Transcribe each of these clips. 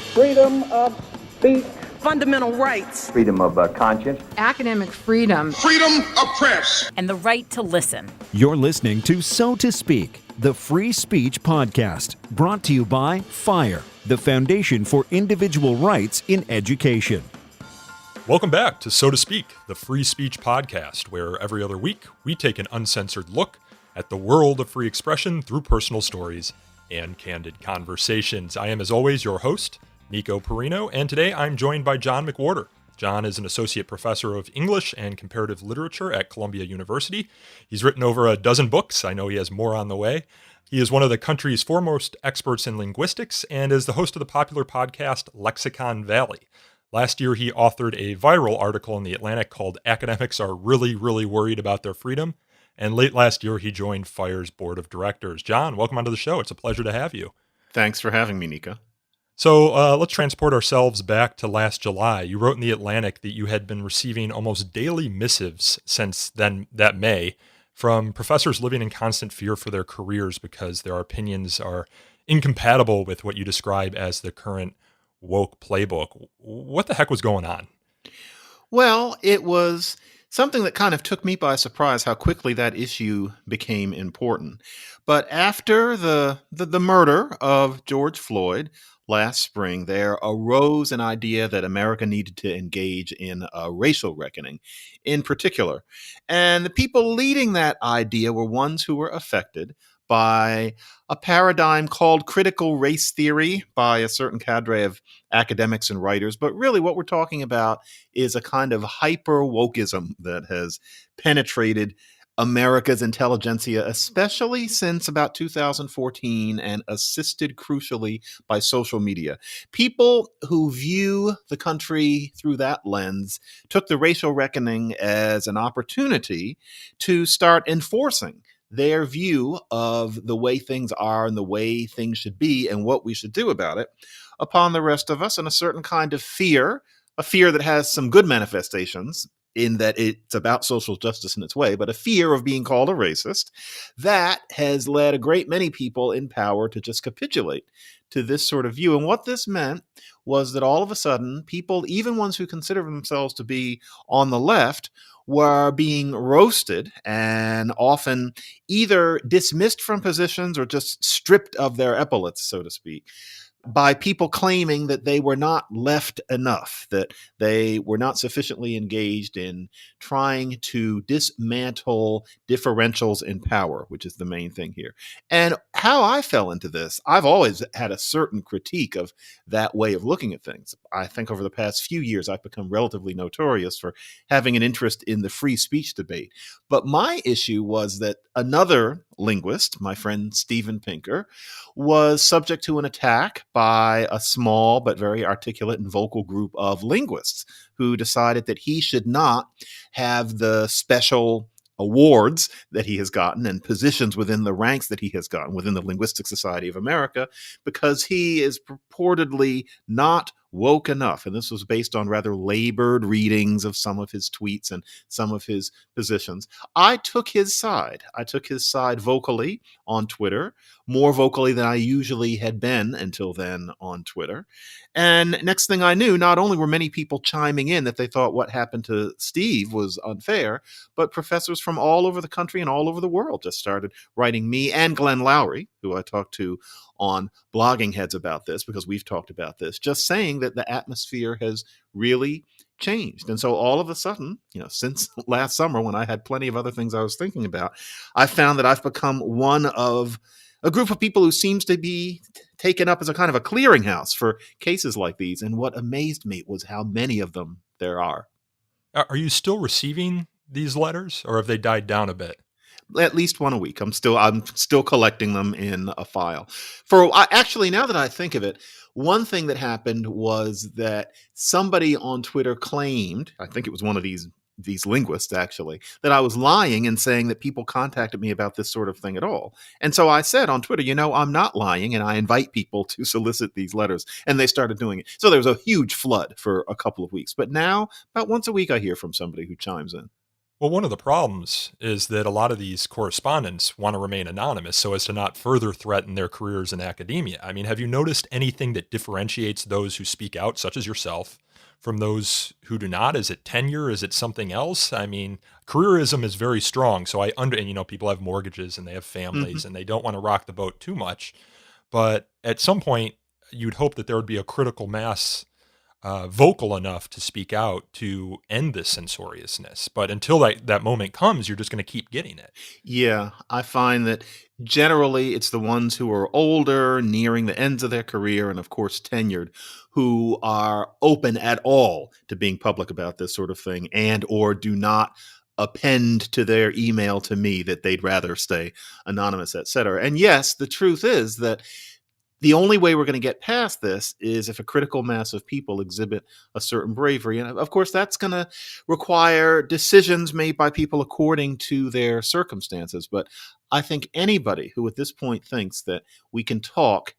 freedom of speech, fundamental rights, freedom of conscience, academic freedom, freedom of press, and the right to listen. You're listening to So to Speak, the free speech podcast, brought to you by FIRE, the Foundation for Individual Rights in Education. Welcome back to So to Speak, the free speech podcast, where every other week we take an uncensored look at the world of free expression through personal stories and candid conversations. I am, as always, your host, Nico Perino, and today I'm joined by John McWhorter. John is an associate professor of English and comparative literature at Columbia University. He's written over a dozen books. I know he has more on the way. He is one of the country's foremost experts in linguistics and is the host of the popular podcast Lexicon Valley. Last year, he authored a viral article in The Atlantic called Academics Are Really, Really Worried About Their Freedom. And late last year, he joined FIRE's board of directors. John, welcome onto the show. It's a pleasure to have you. Thanks for having me, Nico. So let's transport ourselves back to last July. You wrote in The Atlantic that you had been receiving almost daily missives since then, that May, from professors living in constant fear for their careers because their opinions are incompatible with what you describe as the current woke playbook. What the heck was going on? Well, it was something that kind of took me by surprise how quickly that issue became important. But after the murder of George Floyd last spring, there arose an idea that America needed to engage in a racial reckoning in particular. And the people leading that idea were ones who were affected by a paradigm called critical race theory by a certain cadre of academics and writers. But really what we're talking about is a kind of hyper-wokeism that has penetrated America's intelligentsia, especially since about 2014 and assisted crucially by social media. People who view the country through that lens took the racial reckoning as an opportunity to start enforcing their view of the way things are and the way things should be and what we should do about it upon the rest of us, and a certain kind of fear, a fear that has some good manifestations in that it's about social justice in its way, but a fear of being called a racist that has led a great many people in power to just capitulate to this sort of view. And what this meant was that all of a sudden, people, even ones who consider themselves to be on the left, were being roasted and often either dismissed from positions or just stripped of their epaulets, so to speak, by people claiming that they were not left enough, that they were not sufficiently engaged in trying to dismantle differentials in power, which is the main thing here. And how I fell into this, I've always had a certain critique of that way of looking at things. I think over the past few years, I've become relatively notorious for having an interest in the free speech debate. But my issue was that another linguist, my friend Steven Pinker, was subject to an attack by a small but very articulate and vocal group of linguists who decided that he should not have the special awards that he has gotten and positions within the ranks that he has gotten within the Linguistic Society of America because he is purportedly not woke enough. And this was based on rather labored readings of some of his tweets and some of his positions. I took his side. I took his side vocally on Twitter, more vocally than I usually had been until then on Twitter. And next thing I knew, not only were many people chiming in that they thought what happened to Steve was unfair, but professors from all over the country and all over the world just started writing me and Glenn Lowry, who I talked to on Blogging Heads about this, because we've talked about this, just saying that the atmosphere has really changed. And so all of a sudden, since last summer when I had plenty of other things I was thinking about, I found that I've become one of a group of people who seems to be taken up as a kind of a clearinghouse for cases like these. And what amazed me was how many of them there are. Are you still receiving these letters, or have they died down a bit? At least one a week. I'm still collecting them in a file. Actually, now that I think of it, one thing that happened was that somebody on Twitter claimed, I think it was one of these linguists actually, that I was lying and saying that people contacted me about this sort of thing at all. And so I said on Twitter, I'm not lying, and I invite people to solicit these letters. And they started doing it. So there was a huge flood for a couple of weeks. But now, about once a week, I hear from somebody who chimes in. Well, one of the problems is that a lot of these correspondents want to remain anonymous so as to not further threaten their careers in academia. I mean, have you noticed anything that differentiates those who speak out, such as yourself, from those who do not? Is it tenure? Is it something else? I mean, careerism is very strong. So and people have mortgages and they have Hmm. families and they don't want to rock the boat too much. But at some point, you'd hope that there would be a critical mass vocal enough to speak out to end this censoriousness. But until that moment comes, you're just going to keep getting it. Yeah, I find that generally it's the ones who are older, nearing the ends of their career, and of course tenured, who are open at all to being public about this sort of thing, and or do not append to their email to me that they'd rather stay anonymous, etc. And yes, the truth is that the only way we're going to get past this is if a critical mass of people exhibit a certain bravery. And of course, that's going to require decisions made by people according to their circumstances. But I think anybody who at this point thinks that we can talk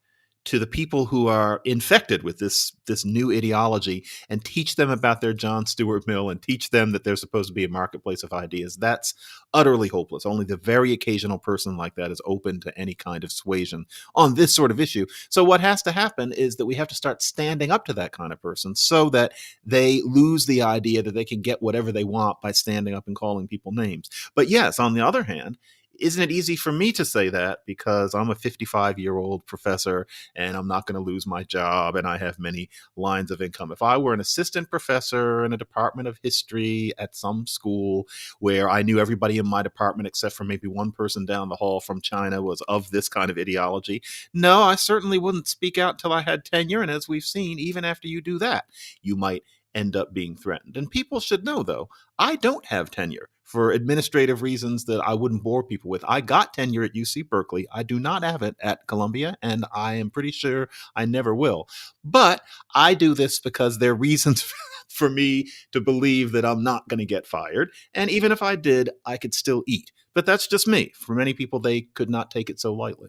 to the people who are infected with this new ideology and teach them about their John Stuart Mill and teach them that they're supposed to be a marketplace of ideas, that's utterly hopeless. Only the very occasional person like that is open to any kind of suasion on this sort of issue. So what has to happen is that we have to start standing up to that kind of person so that they lose the idea that they can get whatever they want by standing up and calling people names. But yes, on the other hand, isn't it easy for me to say that because I'm a 55-year-old professor and I'm not going to lose my job and I have many lines of income? If I were an assistant professor in a department of history at some school where I knew everybody in my department except for maybe one person down the hall from China was of this kind of ideology, no, I certainly wouldn't speak out till I had tenure. And as we've seen, even after you do that, you might end up being threatened. And people should know, though, I don't have tenure for administrative reasons that I wouldn't bore people with. I got tenure at UC Berkeley. I do not have it at Columbia, and I am pretty sure I never will. But I do this because there are reasons for me to believe that I'm not going to get fired. And even if I did, I could still eat. But that's just me. For many people, they could not take it so lightly.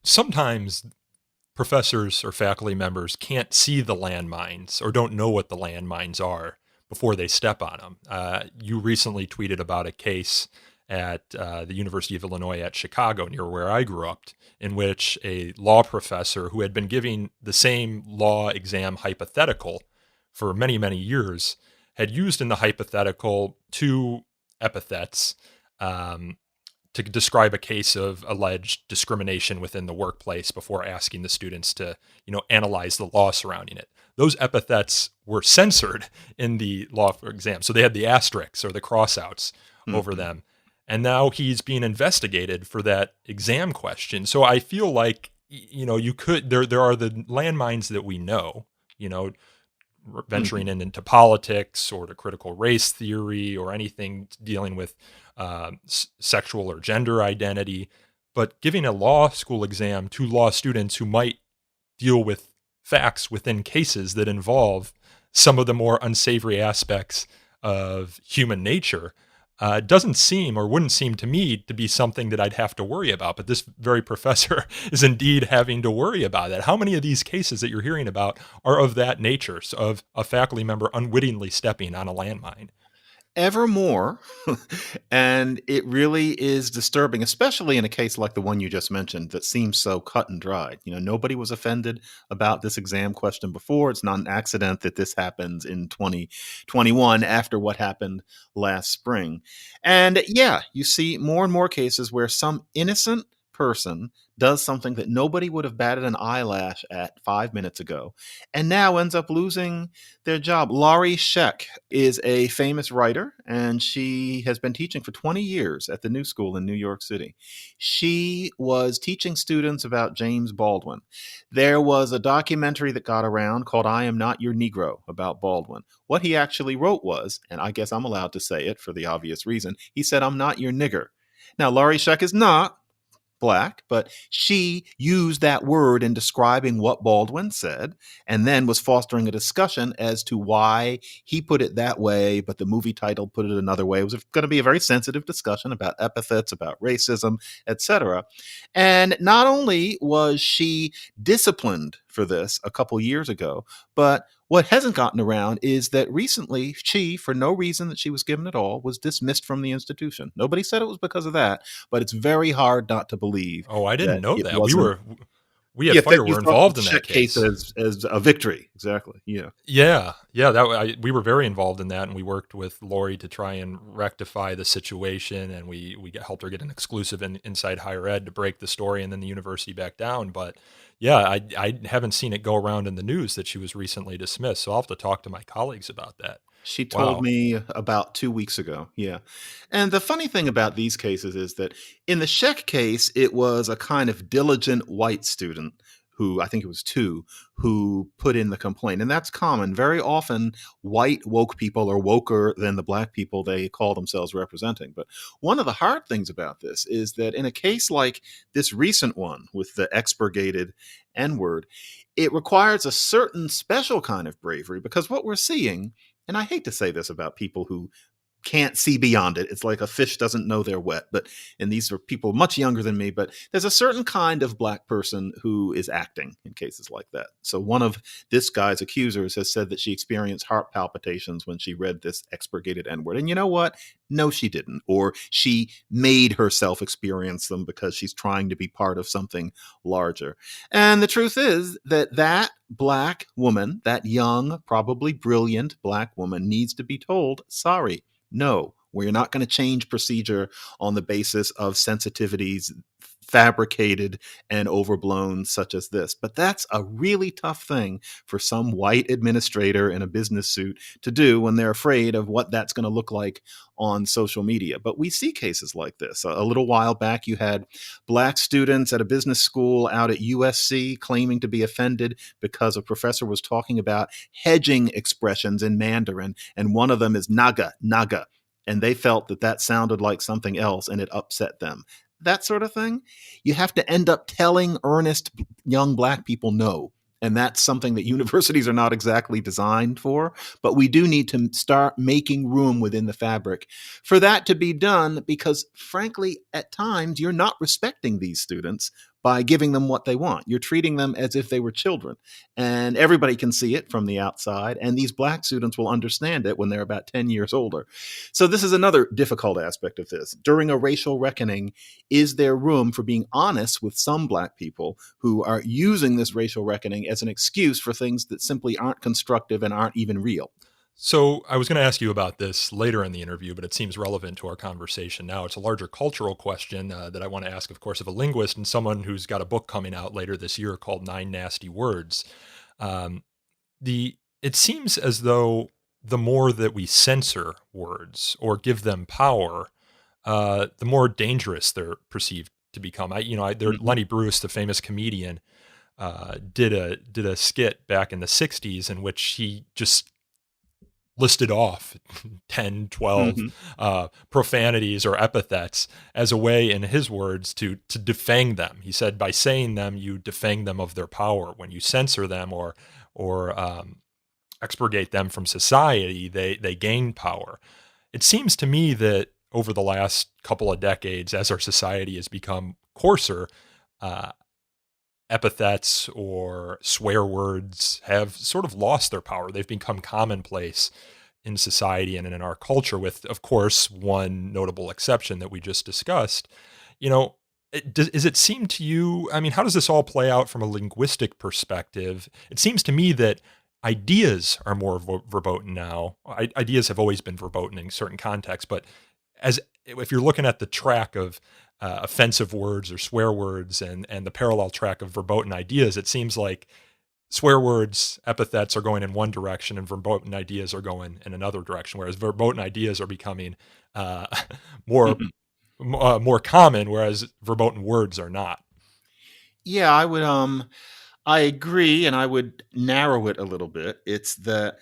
Sometimes professors or faculty members can't see the landmines or don't know what the landmines are before they step on them. You recently tweeted about a case at the University of Illinois at Chicago, near where I grew up, in which a law professor who had been giving the same law exam hypothetical for many, many years had used in the hypothetical two epithets um, to describe a case of alleged discrimination within the workplace before asking the students to, analyze the law surrounding it. Those epithets were censored in the law exam. So they had the asterisks or the crossouts over Mhm. them. And now he's being investigated for that exam question. So I feel like, you could, there are the landmines that we know, venturing Mhm. into politics or to critical race theory or anything dealing with sexual or gender identity. But giving a law school exam to law students who might deal with facts within cases that involve some of the more unsavory aspects of human nature doesn't seem or wouldn't seem to me to be something that I'd have to worry about. But this very professor is indeed having to worry about that. How many of these cases that you're hearing about are of that nature, so of a faculty member unwittingly stepping on a landmine? Ever more. And it really is disturbing, especially in a case like the one you just mentioned that seems so cut and dried. Nobody was offended about this exam question before. It's not an accident that this happens in 2021 after what happened last spring. And yeah, you see more and more cases where some innocent person does something that nobody would have batted an eyelash at 5 minutes ago and now ends up losing their job. Laurie Scheck is a famous writer, and she has been teaching for 20 years at the New School in New York City. She was teaching students about James Baldwin. There was a documentary that got around called I Am Not Your Negro about Baldwin. What he actually wrote was, and I guess I'm allowed to say it for the obvious reason, he said, I'm not your nigger. Now, Laurie Scheck is not Black, but she used that word in describing what Baldwin said and then was fostering a discussion as to why he put it that way, but the movie title put it another way. It was going to be a very sensitive discussion about epithets, about racism, etc. And not only was she disciplined for this a couple years ago. But what hasn't gotten around is that recently she, for no reason that she was given at all, was dismissed from the institution. Nobody said it was because of that, but it's very hard not to believe Oh, I didn't that know it that. wasn't. We at Yeah, that Fire you were thought the involved in that Scheck case case. as a victory. Exactly. Yeah. Yeah. We were very involved in that, and we worked with Lori to try and rectify the situation, and we helped her get an exclusive inside higher ed to break the story, and then the university backed down. But yeah, I haven't seen it go around in the news that she was recently dismissed, so I'll have to talk to my colleagues about that. She told Wow. me about 2 weeks ago. Yeah. And the funny thing about these cases is that in the Scheck case, it was a kind of diligent white student who, I think it was two, who put in the complaint. And that's common. Very often, white woke people are woker than the black people they call themselves representing. But one of the hard things about this is that in a case like this recent one with the expurgated N word, it requires a certain special kind of bravery because what we're seeing, and I hate to say this about people who can't see beyond it. It's like a fish doesn't know they're wet. But and these are people much younger than me, but there's a certain kind of black person who is acting in cases like that. So one of this guy's accusers has said that she experienced heart palpitations when she read this expurgated N-word. And you know what? No, she didn't. Or she made herself experience them because she's trying to be part of something larger. And the truth is that that black woman, that young, probably brilliant black woman, needs to be told, sorry, no, we're not going to change procedure on the basis of sensitivities fabricated and overblown such as this. But that's a really tough thing for some white administrator in a business suit to do when they're afraid of what that's going to look like on social media. But we see cases like this. A little while back, you had black students at a business school out at USC claiming to be offended because a professor was talking about hedging expressions in Mandarin, and one of them is naga, naga. And they felt that that sounded like something else and it upset them. That sort of thing. You have to end up telling earnest young black people no. And that's something that universities are not exactly designed for. But we do need to start making room within the fabric for that to be done because, frankly, at times you're not respecting these students by giving them what they want. You're treating them as if they were children. And everybody can see it from the outside. And these black students will understand it when they're about 10 years older. So this is another difficult aspect of this. During a racial reckoning, is there room for being honest with some black people who are using this racial reckoning as an excuse for things that simply aren't constructive and aren't even real? So I was going to ask you about this later in the interview, but it seems relevant to our conversation now. It's a larger cultural question that I want to ask, of course, of a linguist and someone who's got a book coming out later this year called Nine Nasty Words. Um, it seems as though the more that we censor words or give them power, the more dangerous they're perceived to become. Mhm. Lenny Bruce, the famous comedian, did a skit back in the 60s in which he just listed off 10, 12 Mhm. profanities or epithets as a way, in his words, to defang them. He said by saying them, you defang them of their power. When you censor them or expurgate them from society, they gain power. It seems to me that over the last couple of decades, as our society has become coarser, uh, epithets or swear words have sort of lost their power. They've become commonplace in society and in our culture, with, of course, one notable exception that we just discussed. You know, does it seem to you, I mean, how does this all play out from a linguistic perspective? It seems to me that ideas are more verboten now. Ideas have always been verboten in certain contexts, but as if you're looking at the track of offensive words or swear words and the parallel track of verboten ideas, it seems like swear words, epithets are going in one direction and verboten ideas are going in another direction, whereas verboten ideas are becoming uh, more more common, whereas verboten words are not. Yeah, I agree, and I would narrow it a little bit. It's that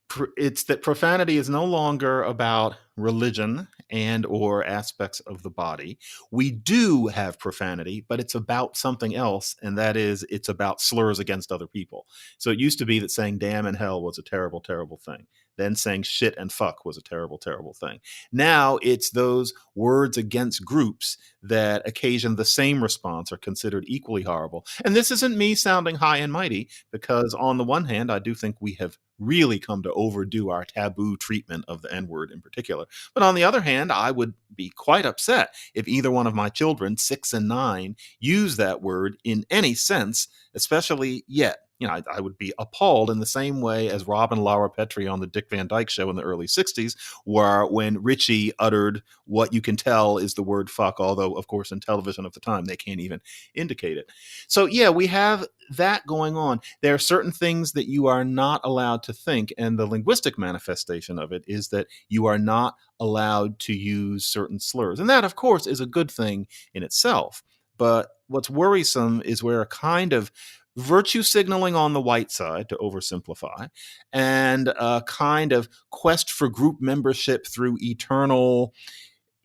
profanity is no longer about religion and or aspects of the body. We do have profanity, but it's about something else, and that is it's about slurs against other people. So it used to be that saying damn and hell was a terrible, terrible thing. Then saying shit and fuck was a terrible, terrible thing. Now it's those words against groups that occasion the same response are considered equally horrible. And this isn't me sounding high and mighty, because on the one hand, I do think we have really come to overdo our taboo treatment of the N word in particular. But on the other hand, I would be quite upset if either one of my children, 6 and 9, use that word in any sense, especially yet. I would be appalled in the same way as Rob and Laura Petrie on the Dick Van Dyke Show in the early 60s, where when Richie uttered what you can tell is the word fuck, although, of course, in television of the time, they can't even indicate it. So, yeah, we have that going on. There are certain things that you are not allowed to think, and the linguistic manifestation of it is that you are not allowed to use certain slurs. And that, of course, is a good thing in itself. But what's worrisome is where a kind of virtue signaling on the white side, to oversimplify, and a kind of quest for group membership through eternal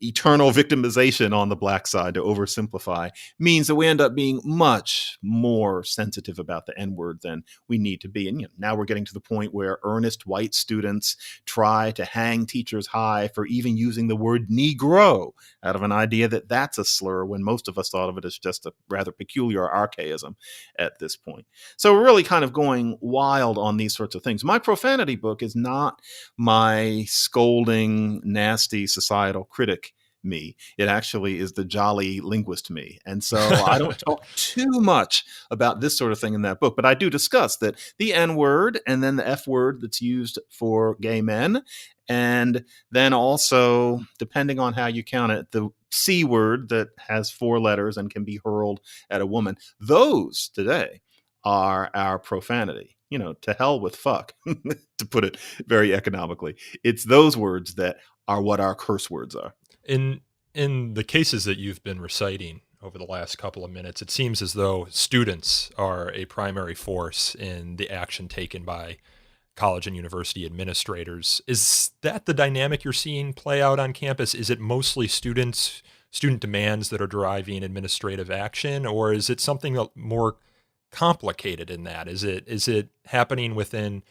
victimization on the black side, to oversimplify, means that we end up being much more sensitive about the N-word than we need to be. And now we're getting to the point where earnest white students try to hang teachers high for even using the word Negro out of an idea that that's a slur, when most of us thought of it as just a rather peculiar archaism at this point. So we're really kind of going wild on these sorts of things. My profanity book is not my scolding, nasty societal critic me. It actually is the jolly linguist me. And so I don't talk too much about this sort of thing in that book, but I do discuss that the N word and then the F word that's used for gay men. And then also, depending on how you count it, the C word that has 4 letters and can be hurled at a woman. Those today are our profanity. To hell with fuck, to put it very economically. It's those words that are what our curse words are. In the cases that you've been reciting over the last couple of minutes, it seems as though students are a primary force in the action taken by college and university administrators. Is that the dynamic you're seeing play out on campus? Is it mostly student demands that are driving administrative action, or is it something more complicated in that? Is it happening within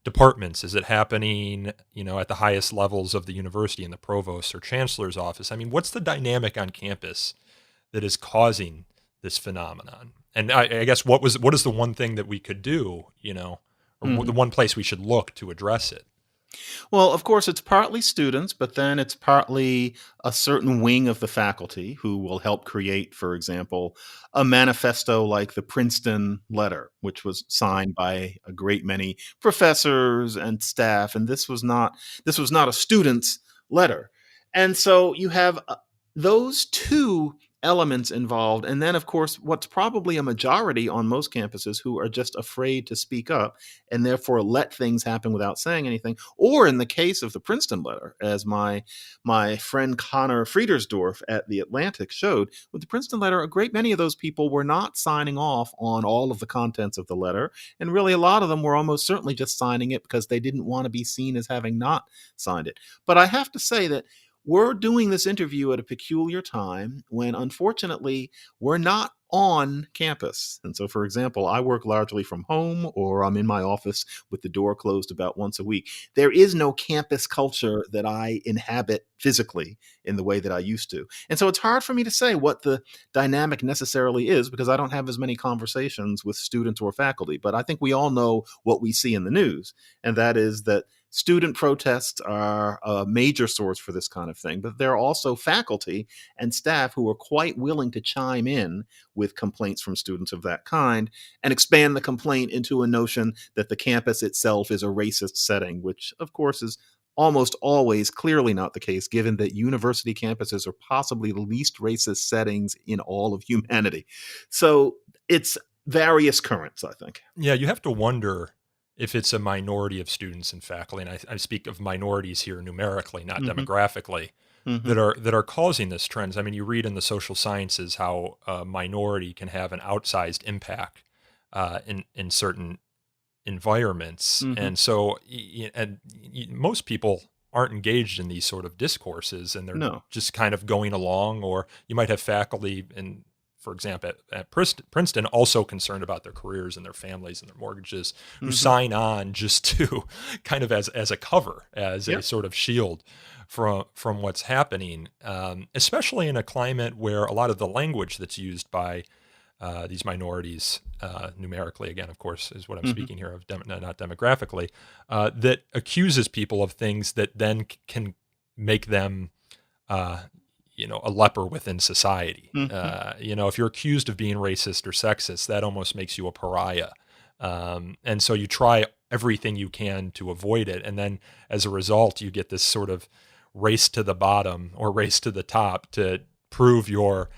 departments? Is it happening, at the highest levels of the university, in the provost or chancellor's office? I mean, what's the dynamic on campus that is causing this phenomenon? And I guess what is the one thing that we could do, or the one place we should look to address it? Well, of course, it's partly students, but then it's partly a certain wing of the faculty who will help create, for example, a manifesto like the Princeton letter, which was signed by a great many professors and staff. And this was not a student's letter. And so you have those two elements involved. And then, of course, what's probably a majority on most campuses who are just afraid to speak up and therefore let things happen without saying anything. Or in the case of the Princeton letter, as my friend Connor Friedersdorf at The Atlantic showed, with the Princeton letter, a great many of those people were not signing off on all of the contents of the letter. And really, a lot of them were almost certainly just signing it because they didn't want to be seen as having not signed it. But I have to say that we're doing this interview at a peculiar time when, unfortunately, we're not on campus. And so, for example, I work largely from home, or I'm in my office with the door closed about once a week. There is no campus culture that I inhabit physically in the way that I used to. And so it's hard for me to say what the dynamic necessarily is, because I don't have as many conversations with students or faculty. But I think we all know what we see in the news, and that is that student protests are a major source for this kind of thing, but there are also faculty and staff who are quite willing to chime in with complaints from students of that kind and expand the complaint into a notion that the campus itself is a racist setting, which, of course, is almost always clearly not the case, given that university campuses are possibly the least racist settings in all of humanity. So it's various currents, I think. Yeah, you have to wonder if it's a minority of students and faculty, and I speak of minorities here numerically, not demographically, that are causing this trend. I mean, you read in the social sciences how a minority can have an outsized impact in certain environments, and so most people aren't engaged in these sort of discourses, and they're No. just kind of going along. Or you might have faculty, for example, at Princeton, also concerned about their careers and their families and their mortgages, who sign on just to kind of as a cover, as a sort of shield from what's happening, especially in a climate where a lot of the language that's used by these minorities, numerically, again, of course, is what I'm speaking here of, not demographically, that accuses people of things that then can make them, a leper within society. If you're accused of being racist or sexist, that almost makes you a pariah. And so you try everything you can to avoid it. And then as a result, you get this sort of race to the bottom or race to the top to prove your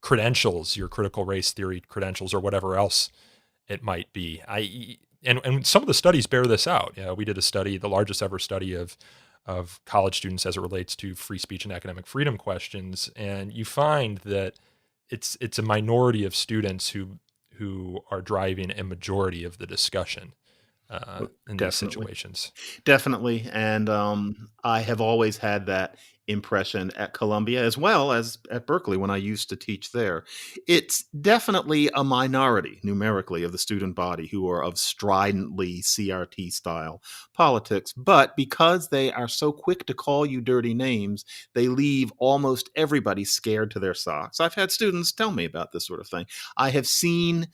credentials, your critical race theory credentials, or whatever else it might be. And some of the studies bear this out. We did a study, the largest ever study of college students as it relates to free speech and academic freedom questions, and you find that it's a minority of students who are driving a majority of the discussion in these situations. Definitely. And I have always had that impression at Columbia as well as at Berkeley when I used to teach there. It's definitely a minority numerically of the student body who are of stridently CRT style politics, but because they are so quick to call you dirty names, they leave almost everybody scared to their socks. I've had students tell me about this sort of thing. I have seen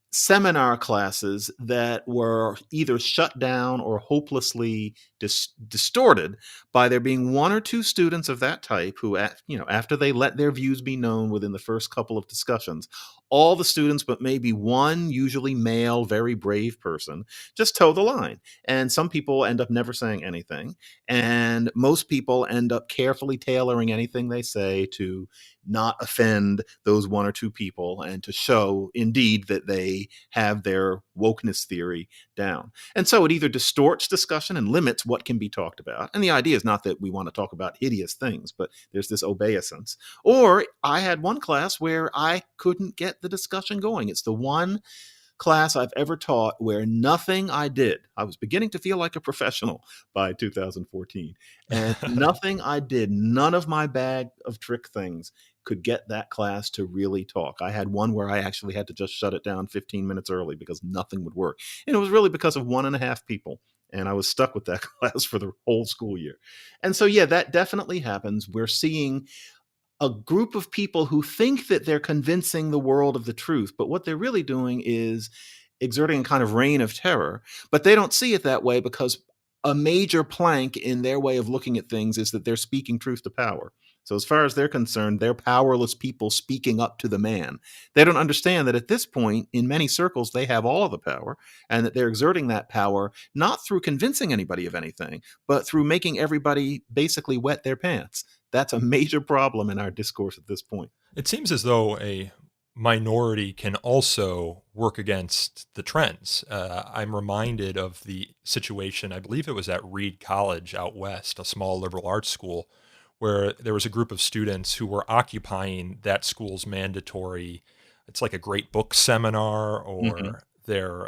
seminar classes that were either shut down or hopelessly distorted by there being one or two students of that type who, after they let their views be known within the first couple of discussions, all the students, but maybe one, usually male, very brave person, just toe the line. And some people end up never saying anything. And most people end up carefully tailoring anything they say to not offend those one or two people and to show indeed that they have their wokeness theory down. And so it either distorts discussion and limits what can be talked about. And the idea is not that we want to talk about hideous things, but there's this obeisance. Or I had one class where I couldn't get the discussion going. It's the one class I've ever taught where nothing I did, I was beginning to feel like a professional by 2014, and nothing I did, none of my bag of trick things could get that class to really talk. I had one where I actually had to just shut it down 15 minutes early because nothing would work. And it was really because of 1.5 people. And I was stuck with that class for the whole school year. And so, yeah, that definitely happens. We're seeing a group of people who think that they're convincing the world of the truth, but what they're really doing is exerting a kind of reign of terror. But they don't see it that way because a major plank in their way of looking at things is that they're speaking truth to power. So as far as they're concerned, they're powerless people speaking up to the man. They don't understand that at this point, in many circles, they have all of the power and that they're exerting that power not through convincing anybody of anything, but through making everybody basically wet their pants. That's a major problem in our discourse at this point. It seems as though a minority can also work against the trends. I'm reminded of the situation, I believe it was at Reed College out west, a small liberal arts school, where there was a group of students who were occupying that school's mandatory, it's like a great book seminar or their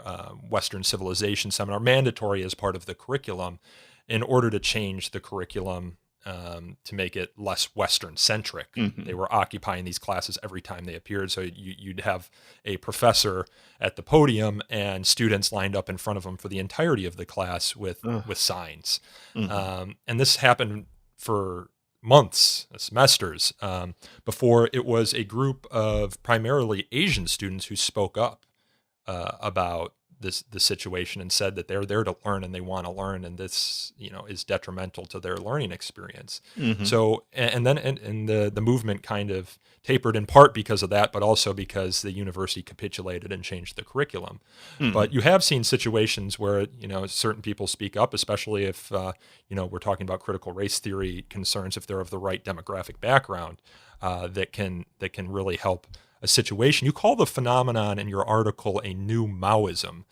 Western civilization seminar, mandatory as part of the curriculum, in order to change the curriculum to make it less Western centric. They were occupying these classes every time they appeared. So you'd have a professor at the podium and students lined up in front of him for the entirety of the class with signs. And this happened for months, semesters, before it was a group of primarily Asian students who spoke up about the situation and said that they're there to learn and they want to learn, and this is detrimental to their learning experience. So and then the movement kind of tapered in part because of that, but also because the university capitulated and changed the curriculum. But you have seen situations where certain people speak up, especially if we're talking about critical race theory concerns, if they're of the right demographic background, that can really help a situation. You call the phenomenon in your article a new Maoism.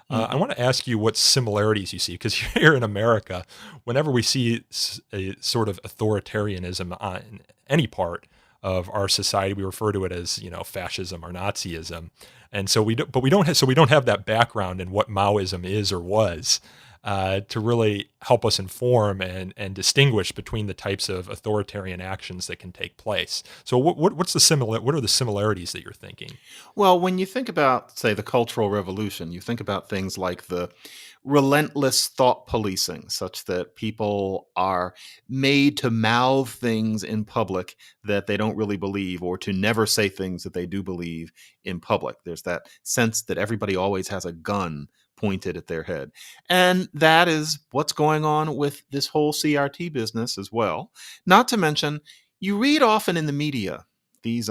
I want to ask you what similarities you see, because here in America, whenever we see a sort of authoritarianism in any part of our society, we refer to it as fascism or Nazism, and so we don't have that background in what Maoism is or was. to really help us inform and distinguish between the types of authoritarian actions that can take place. So what's what are the similarities that you're thinking? Well, when you think about, say, the Cultural Revolution, you think about things like the relentless thought policing, such that people are made to mouth things in public that they don't really believe, or to never say things that they do believe in public. There's that sense that everybody always has a gun pointed at their head. And that is what's going on with this whole CRT business as well. Not to mention, you read often in the media these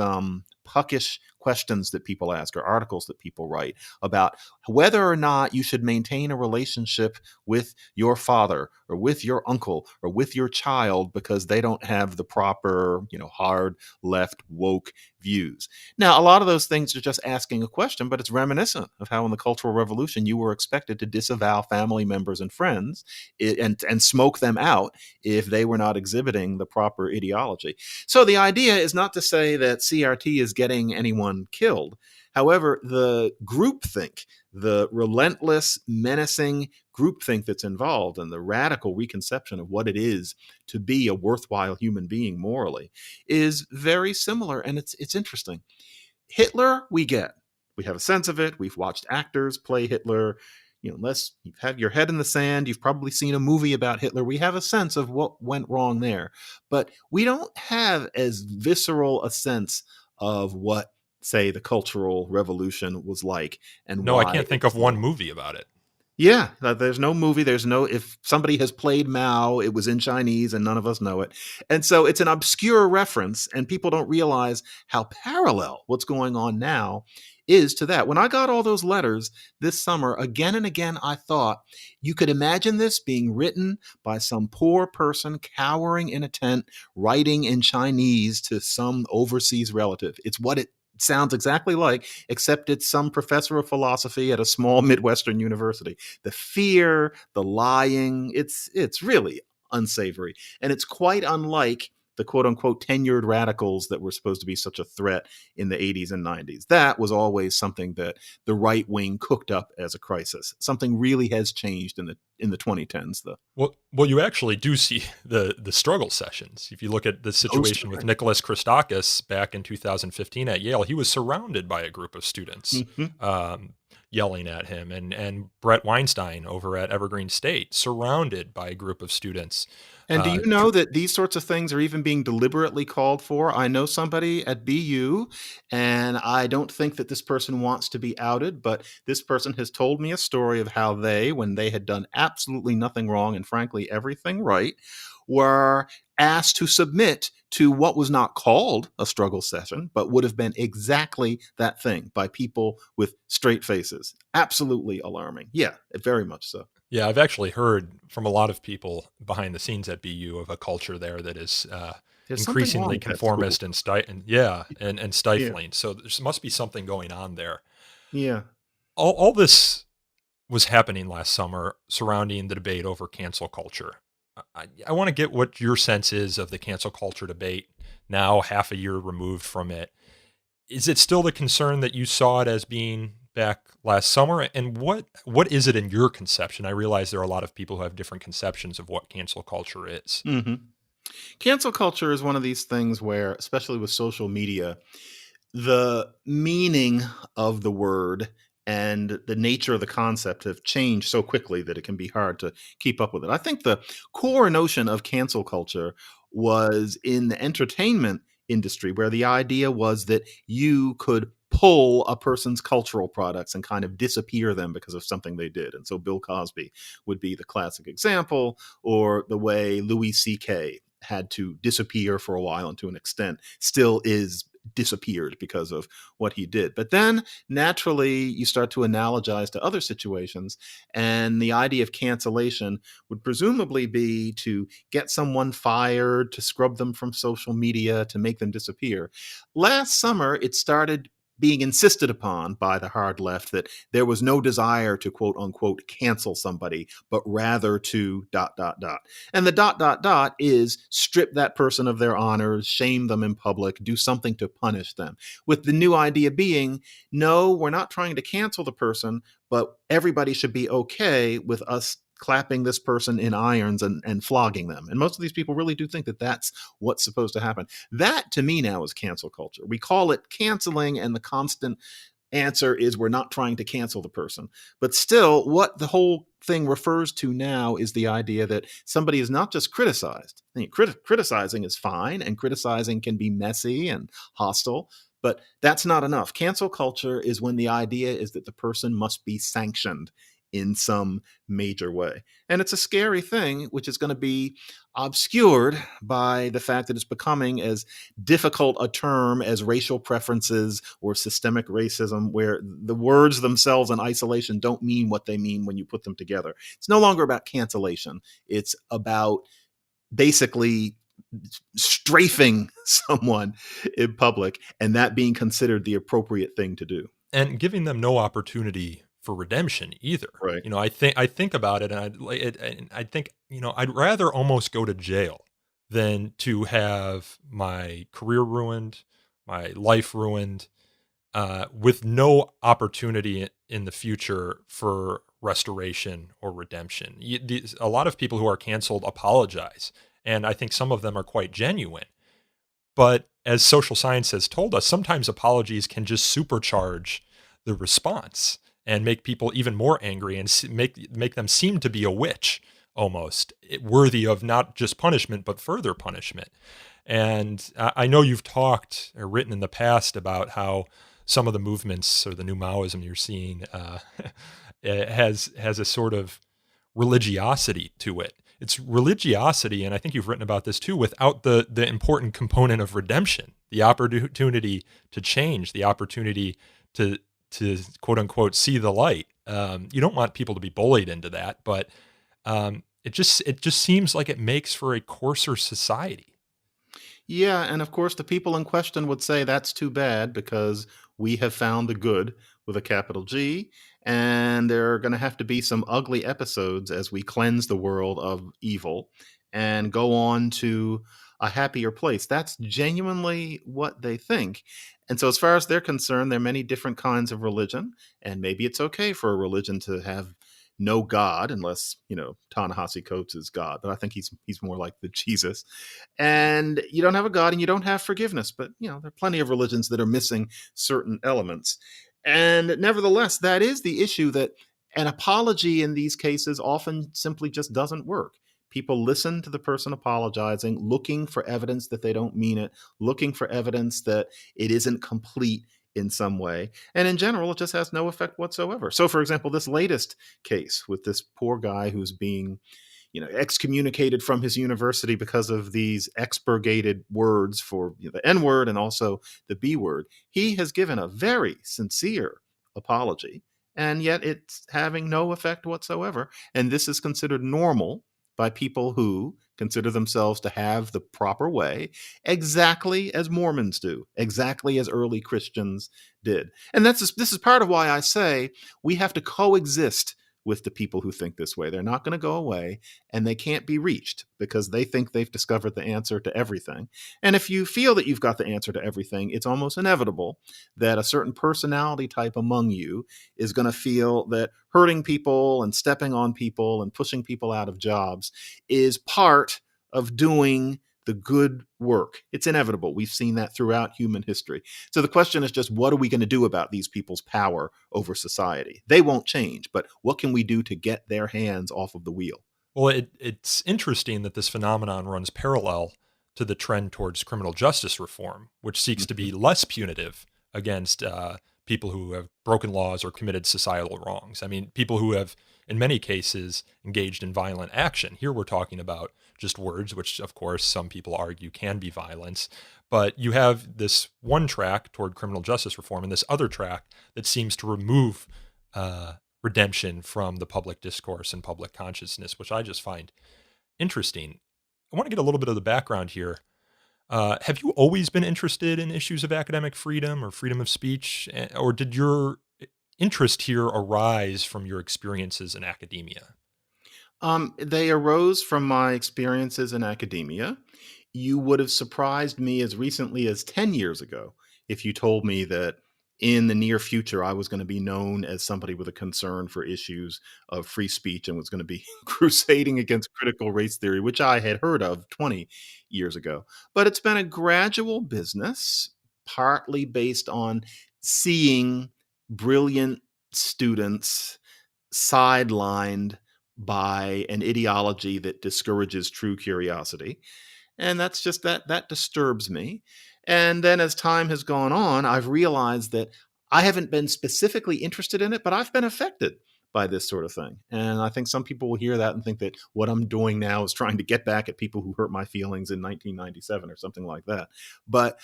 puckish questions that people ask, or articles that people write about whether or not you should maintain a relationship with your father or with your uncle or with your child because they don't have the proper, hard left woke views. Now, a lot of those things are just asking a question, but it's reminiscent of how in the Cultural Revolution you were expected to disavow family members and friends and smoke them out if they were not exhibiting the proper ideology. So the idea is not to say that CRT is getting anyone killed. However, the groupthink, the relentless, menacing groupthink that's involved, and the radical reconception of what it is to be a worthwhile human being morally, is very similar, and it's interesting. Hitler, we get. We have a sense of it. We've watched actors play Hitler. Unless you've had your head in the sand, you've probably seen a movie about Hitler. We have a sense of what went wrong there. But we don't have as visceral a sense of what, say, the Cultural Revolution was like and No, I why. can't think of one movie about it. Yeah, there's no movie. If somebody has played Mao, it was in Chinese and none of us know it. And so it's an obscure reference, and people don't realize how parallel what's going on now is to that. When I got all those letters this summer, again and again, I thought you could imagine this being written by some poor person cowering in a tent, writing in Chinese to some overseas relative. It's what it sounds exactly like, except it's some professor of philosophy at a small Midwestern university. The fear, the lying, it's really unsavory. And it's quite unlike the quote unquote tenured radicals that were supposed to be such a threat in the 80s and 90s. That was always something that the right wing cooked up as a crisis. Something really has changed in the 2010s, though. Well, you actually do see the struggle sessions. If you look at the situation with Nicholas Christakis back in 2015 at Yale, he was surrounded by a group of students yelling at him, and Brett Weinstein over at Evergreen State, surrounded by a group of students. And do you know that these sorts of things are even being deliberately called for? I know somebody at BU, and I don't think that this person wants to be outed, but this person has told me a story of how they, when they had done absolutely nothing wrong and frankly everything right, were asked to submit to what was not called a struggle session, but would have been exactly that thing by people with straight faces. Absolutely alarming. Yeah, very much so. Yeah, I've actually heard from a lot of people behind the scenes at BU of a culture there that is increasingly conformist and stifling. Yeah. So there must be something going on there. Yeah. All this was happening last summer surrounding the debate over cancel culture. I want to get what your sense is of the cancel culture debate now, half a year removed from it. Is it still the concern that you saw it as being back last summer? And what is it in your conception? I realize there are a lot of people who have different conceptions of what cancel culture is. Mm-hmm. Cancel culture is one of these things where, especially with social media, the meaning of the word and the nature of the concept have changed so quickly that it can be hard to keep up with it. I think the core notion of cancel culture was in the entertainment industry, where the idea was that you could pull a person's cultural products and kind of disappear them because of something they did. And so Bill Cosby would be the classic example, or the way Louis C.K. had to disappear for a while and to an extent still is disappeared because of what he did. But then naturally you start to analogize to other situations, and the idea of cancellation would presumably be to get someone fired, to scrub them from social media, to make them disappear. Last summer it started being insisted upon by the hard left that there was no desire to quote unquote cancel somebody, but rather to ... And the ... is strip that person of their honors, shame them in public, do something to punish them. With the new idea being, no, we're not trying to cancel the person, but everybody should be okay with us clapping this person in irons and flogging them. And most of these people really do think that that's what's supposed to happen. That, to me, now is cancel culture. We call it canceling, and the constant answer is we're not trying to cancel the person. But still, what the whole thing refers to now is the idea that somebody is not just criticized. I mean, criticizing is fine, and criticizing can be messy and hostile, but that's not enough. Cancel culture is when the idea is that the person must be sanctioned in some major way. And it's a scary thing, which is going to be obscured by the fact that it's becoming as difficult a term as racial preferences or systemic racism, where the words themselves in isolation don't mean what they mean when you put them together. It's no longer about cancellation. It's about basically strafing someone in public and that being considered the appropriate thing to do. And giving them no opportunity for redemption either. Right. I think about it, and I think, I'd rather almost go to jail than to have my career ruined, my life ruined, with no opportunity in the future for restoration or redemption. A lot of people who are canceled apologize, and I think some of them are quite genuine. But as social science has told us, sometimes apologies can just supercharge the response and make people even more angry and make them seem to be a witch, almost worthy of not just punishment, but further punishment. And I know you've talked or written in the past about how some of the movements or the new Maoism you're seeing has a sort of religiosity to it. It's religiosity, and I think you've written about this too, without the important component of redemption, the opportunity to change, the opportunity to quote unquote see the light. You don't want people to be bullied into that, but it just seems like it makes for a coarser society. Yeah, and of course the people in question would say that's too bad because we have found the good with a capital G, and there are going to have to be some ugly episodes as we cleanse the world of evil and go on to a happier place. That's genuinely what they think. And so as far as they're concerned, there are many different kinds of religion, and maybe it's okay for a religion to have no God, unless, Ta-Nehisi Coates is God, but I think he's more like the Jesus. And you don't have a God and you don't have forgiveness, but there are plenty of religions that are missing certain elements. And nevertheless, that is the issue, that an apology in these cases often simply just doesn't work. People listen to the person apologizing, looking for evidence that they don't mean it, looking for evidence that it isn't complete in some way. And in general, it just has no effect whatsoever. So, for example, this latest case with this poor guy who's being excommunicated from his university because of these expurgated words for the N word and also the B word. He has given a very sincere apology, and yet it's having no effect whatsoever. And this is considered normal by people who consider themselves to have the proper way, exactly as Mormons do, exactly as early Christians did. And this is part of why I say we have to coexist with the people who think this way. They're not going to go away, and they can't be reached because they think they've discovered the answer to everything. And if you feel that you've got the answer to everything, it's almost inevitable that a certain personality type among you is going to feel that hurting people and stepping on people and pushing people out of jobs is part of doing the good work. It's inevitable. We've seen that throughout human history. So the question is just, what are we going to do about these people's power over society? They won't change, but what can we do to get their hands off of the wheel? Well, it's interesting that this phenomenon runs parallel to the trend towards criminal justice reform, which seeks to be less punitive against people who have broken laws or committed societal wrongs. I mean, people who have, in many cases, engaged in violent action. Here we're talking about just words, which, of course, some people argue can be violence. But you have this one track toward criminal justice reform and this other track that seems to remove redemption from the public discourse and public consciousness, which I just find interesting. I want to get a little bit of the background here. Have you always been interested in issues of academic freedom or freedom of speech, or did your interest here arise from your experiences in academia? They arose from my experiences in academia. You would have surprised me as recently as 10 years ago if you told me that in the near future, I was going to be known as somebody with a concern for issues of free speech and was going to be crusading against critical race theory, which I had heard of 20 years ago. But it's been a gradual business, partly based on seeing brilliant students sidelined by an ideology that discourages true curiosity. And that's just that disturbs me. And then as time has gone on, I've realized that I haven't been specifically interested in it, but I've been affected by this sort of thing. And I think some people will hear that and think that what I'm doing now is trying to get back at people who hurt my feelings in 1997 or something like that. But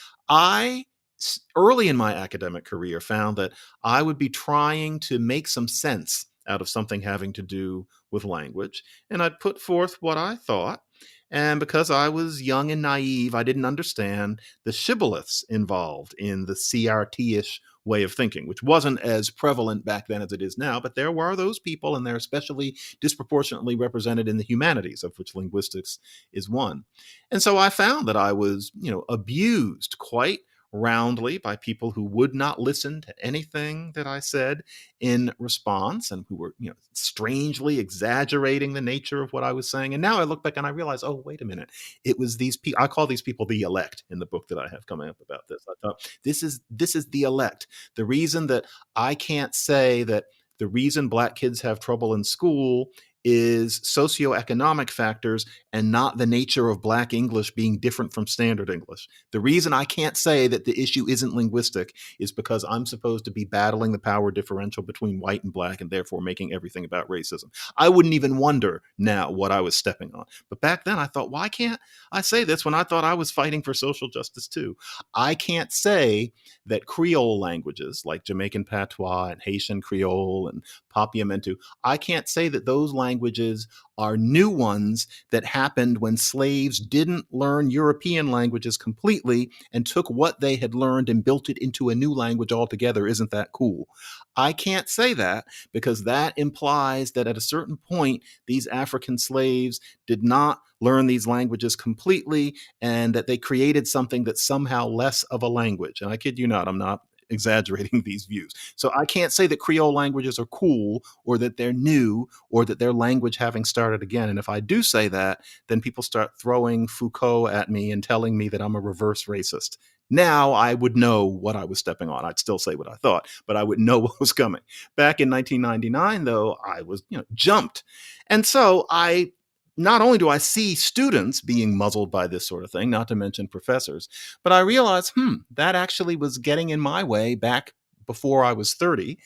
early in my academic career, found that I would be trying to make some sense out of something having to do with language. And I'd put forth what I thought. And because I was young and naive, I didn't understand the shibboleths involved in the CRT-ish way of thinking, which wasn't as prevalent back then as it is now. But there were those people, and they're especially disproportionately represented in the humanities, of which linguistics is one. And so I found that I was, abused quite roundly by people who would not listen to anything that I said in response, and who were, strangely exaggerating the nature of what I was saying. And now I look back and I realize, oh, wait a minute. It was these people. I call these people the elect in the book that I have coming up about this. I thought this is the elect. The reason that I can't say that the reason Black kids have trouble in school is socioeconomic factors and not the nature of Black English being different from standard English. The reason I can't say that the issue isn't linguistic is because I'm supposed to be battling the power differential between white and Black and therefore making everything about racism. I wouldn't even wonder now what I was stepping on. But back then I thought, why can't I say this when I thought I was fighting for social justice too? I can't say that Creole languages like Jamaican Patois and Haitian Creole and Papiamentu, I can't say that those languages are new ones that happened when slaves didn't learn European languages completely and took what they had learned and built it into a new language altogether. Isn't that cool? I can't say that because that implies that at a certain point, these African slaves did not learn these languages completely and that they created something that's somehow less of a language. And I kid you not, I'm not exaggerating these views. So I can't say that Creole languages are cool or that they're new or that they're language having started again. And if I do say that, then people start throwing Foucault at me and telling me that I'm a reverse racist. Now I would know what I was stepping on. I'd still say what I thought, but I would know what was coming. Back in 1999, though, I was, jumped. And so not only do I see students being muzzled by this sort of thing, not to mention professors, but I realized, that actually was getting in my way back before I was 30.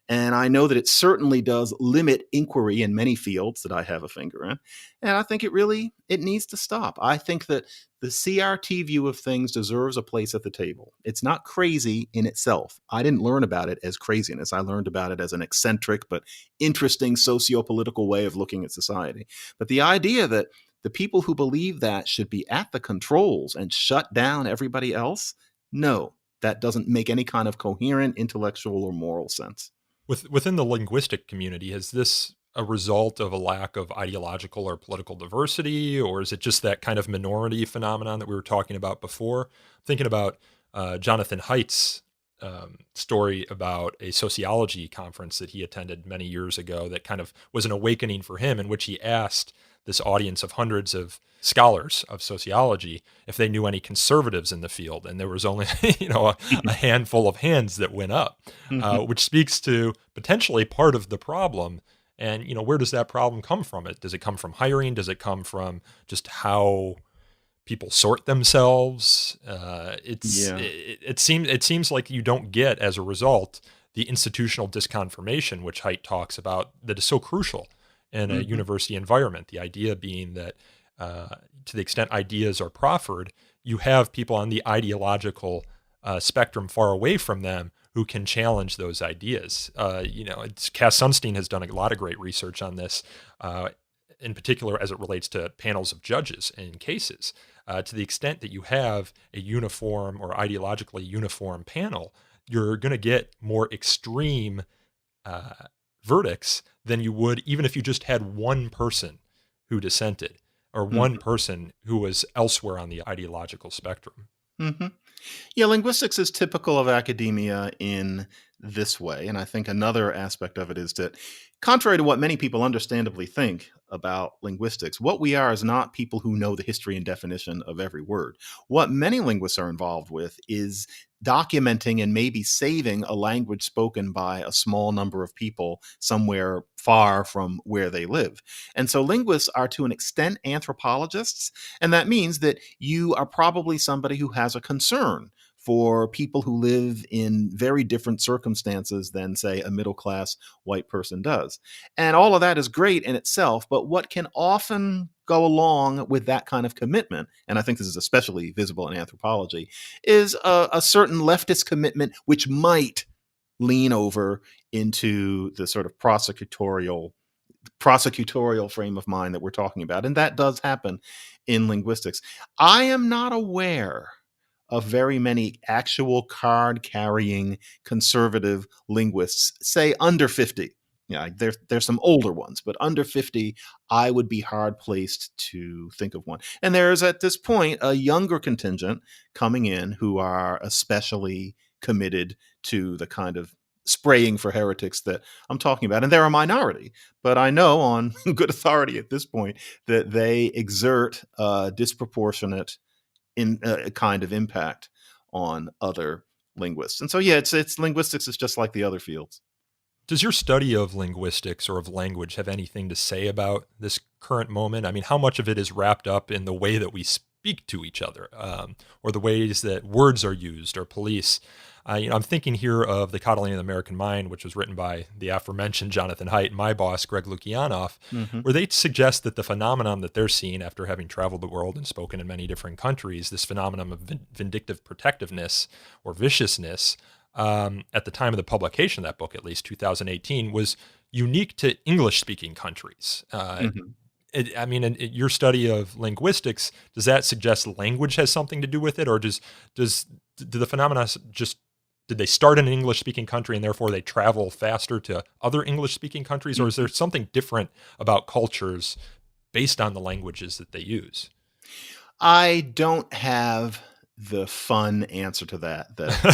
And I know that it certainly does limit inquiry in many fields that I have a finger in. And I think it needs to stop. I think that the CRT view of things deserves a place at the table. It's not crazy in itself. I didn't learn about it as craziness. I learned about it as an eccentric but interesting socio-political way of looking at society. But the idea that the people who believe that should be at the controls and shut down everybody else, no, that doesn't make any kind of coherent intellectual or moral sense. Within the linguistic community, is this a result of a lack of ideological or political diversity, or is it just that kind of minority phenomenon that we were talking about before? I'm thinking about Jonathan Haidt's story about a sociology conference that he attended many years ago that kind of was an awakening for him, in which he asked this audience of hundreds of scholars of sociology if they knew any conservatives in the field, and there was only a handful of hands that went up, which speaks to potentially part of the problem. And where does that problem come from? Does it come from hiring? Does it come from just how people sort themselves? It seems like you don't get, as a result, the institutional disconfirmation, which Haidt talks about, that is so crucial in a university environment. The idea being that to the extent ideas are proffered, you have people on the ideological spectrum far away from them who can challenge those ideas. Cass Sunstein has done a lot of great research on this, in particular as it relates to panels of judges in cases. To the extent that you have a uniform or ideologically uniform panel, you're going to get more extreme verdicts than you would even if you just had one person who dissented or one person who was elsewhere on the ideological spectrum. Hmm. Yeah, linguistics is typical of academia in this way. And I think another aspect of it is that, contrary to what many people understandably think about linguistics, what we are is not people who know the history and definition of every word. What many linguists are involved with is documenting and maybe saving a language spoken by a small number of people somewhere far from where they live. And so linguists are to an extent anthropologists. And that means that you are probably somebody who has a concern for people who live in very different circumstances than, say, a middle class white person does. And all of that is great in itself, but what can often go along with that kind of commitment, and I think this is especially visible in anthropology, is a certain leftist commitment which might lean over into the sort of prosecutorial frame of mind that we're talking about. And that does happen in linguistics. I am not aware of very many actual card carrying conservative linguists, say under 50. Yeah, there's some older ones, but under 50, I would be hard placed to think of one. And there's at this point a younger contingent coming in who are especially committed to the kind of spraying for heretics that I'm talking about. And they're a minority, but I know on good authority at this point that they exert a disproportionate in a kind of impact on other linguists. And so, yeah, it's linguistics is just like the other fields. Does your study of linguistics or of language have anything to say about this current moment? I mean, how much of it is wrapped up in the way that we speak to each other, or the ways that words are used or police? I'm thinking here of The Coddling of the American Mind, which was written by the aforementioned Jonathan Haidt and my boss, Greg Lukianoff, where they suggest that the phenomenon that they're seeing after having traveled the world and spoken in many different countries, this phenomenon of vindictive protectiveness or viciousness, at the time of the publication of that book, at least 2018, was unique to English-speaking countries. Your study of linguistics, does that suggest language has something to do with it, or do the phenomena just did they start in an English-speaking country and therefore they travel faster to other English-speaking countries, or is there something different about cultures based on the languages that they use? I don't have the fun answer to that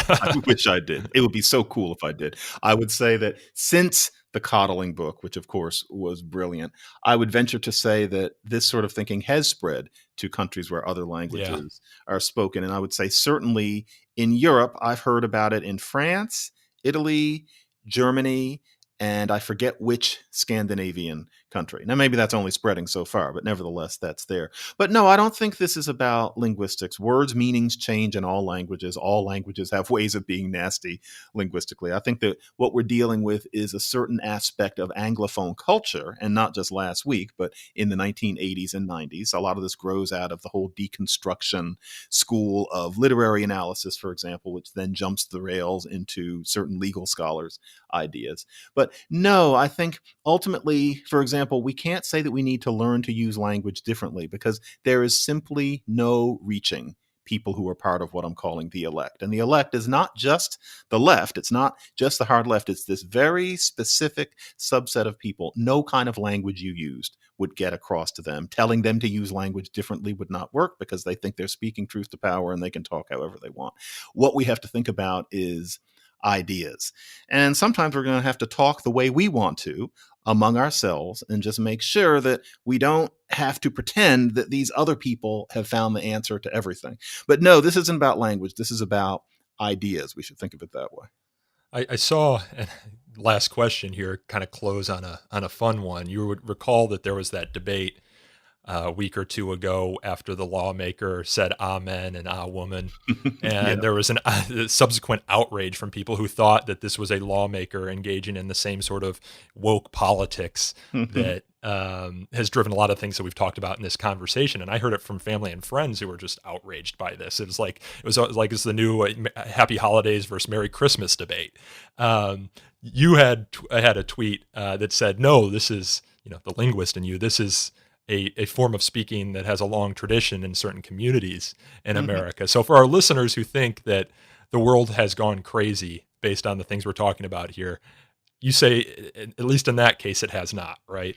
I wish I did. It would be so cool if I did. I would say that since the coddling book, which of course was brilliant, I would venture to say that this sort of thinking has spread to countries where other languages are spoken. And I would say certainly in Europe, I've heard about it in France, Italy, Germany, and I forget which Scandinavian country. Now, maybe that's only spreading so far, but nevertheless, that's there. But no, I don't think this is about linguistics. Words' meanings change in all languages. All languages have ways of being nasty linguistically. I think that what we're dealing with is a certain aspect of Anglophone culture, and not just last week, but in the 1980s and 90s. A lot of this grows out of the whole deconstruction school of literary analysis, for example, which then jumps the rails into certain legal scholars' ideas. But no, I think ultimately, for example, we can't say that we need to learn to use language differently because there is simply no reaching people who are part of what I'm calling the elect. And the elect is not just the left. It's not just the hard left. It's this very specific subset of people. No kind of language you used would get across to them. Telling them to use language differently would not work because they think they're speaking truth to power and they can talk however they want. What we have to think about is ideas. And sometimes we're going to have to talk the way we want to among ourselves and just make sure that we don't have to pretend that these other people have found the answer to everything. But no, this isn't about language. This is about ideas. We should think of it that way. I saw, and last question here, kind of close on a fun one. You would recall that there was that debate a week or two ago after the lawmaker said amen and ah woman. And there was a subsequent outrage from people who thought that this was a lawmaker engaging in the same sort of woke politics that has driven a lot of things that we've talked about in this conversation. And I heard it from family and friends who were just outraged by this. It was like it's the new Happy Holidays versus Merry Christmas debate. You had a tweet that said, no, this is, the linguist in you, this is a form of speaking that has a long tradition in certain communities in America. So for our listeners who think that the world has gone crazy based on the things we're talking about here, you say, at least in that case, it has not, right?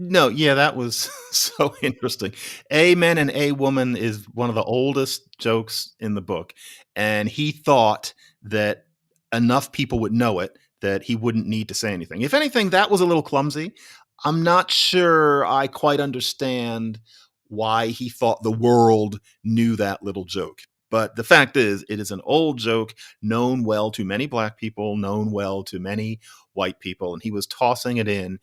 No, yeah, that was so interesting. A man and a woman is one of the oldest jokes in the book. And he thought that enough people would know it that he wouldn't need to say anything. If anything, that was a little clumsy. I'm not sure I quite understand why he thought the world knew that little joke. But the fact is, it is an old joke known well to many black people, known well to many white people. And he was tossing it in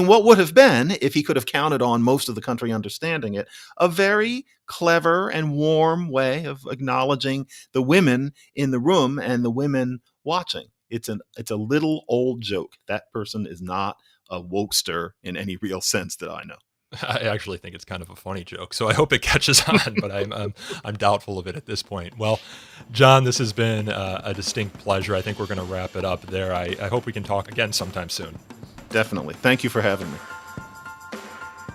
what would have been, if he could have counted on most of the country understanding it, a very clever and warm way of acknowledging the women in the room and the women watching. It's a little old joke. That person is not a wokester in any real sense that I know. I actually think it's kind of a funny joke, so I hope it catches on, but I'm doubtful of it at this point. Well, John, this has been a distinct pleasure. I think we're going to wrap it up there. I hope we can talk again sometime soon. Definitely. Thank you for having me.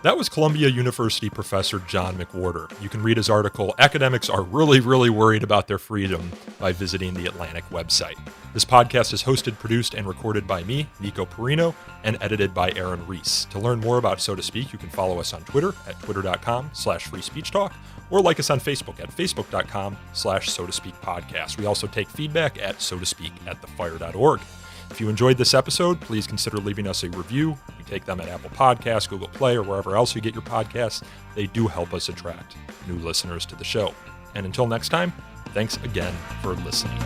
That was Columbia University professor John McWhorter. You can read his article, Academics Are Really, Really Worried About Their Freedom, by visiting the Atlantic website. This podcast is hosted, produced, and recorded by me, Nico Perino, and edited by Aaron Reese. To learn more about So to Speak, you can follow us on Twitter at twitter.com/freespeechtalk, or like us on Facebook at facebook.com/So to Speak podcast. We also take feedback at sotospeak@thefire.org. If you enjoyed this episode, please consider leaving us a review. We take them at Apple Podcasts, Google Play, or wherever else you get your podcasts. They do help us attract new listeners to the show. And until next time, thanks again for listening.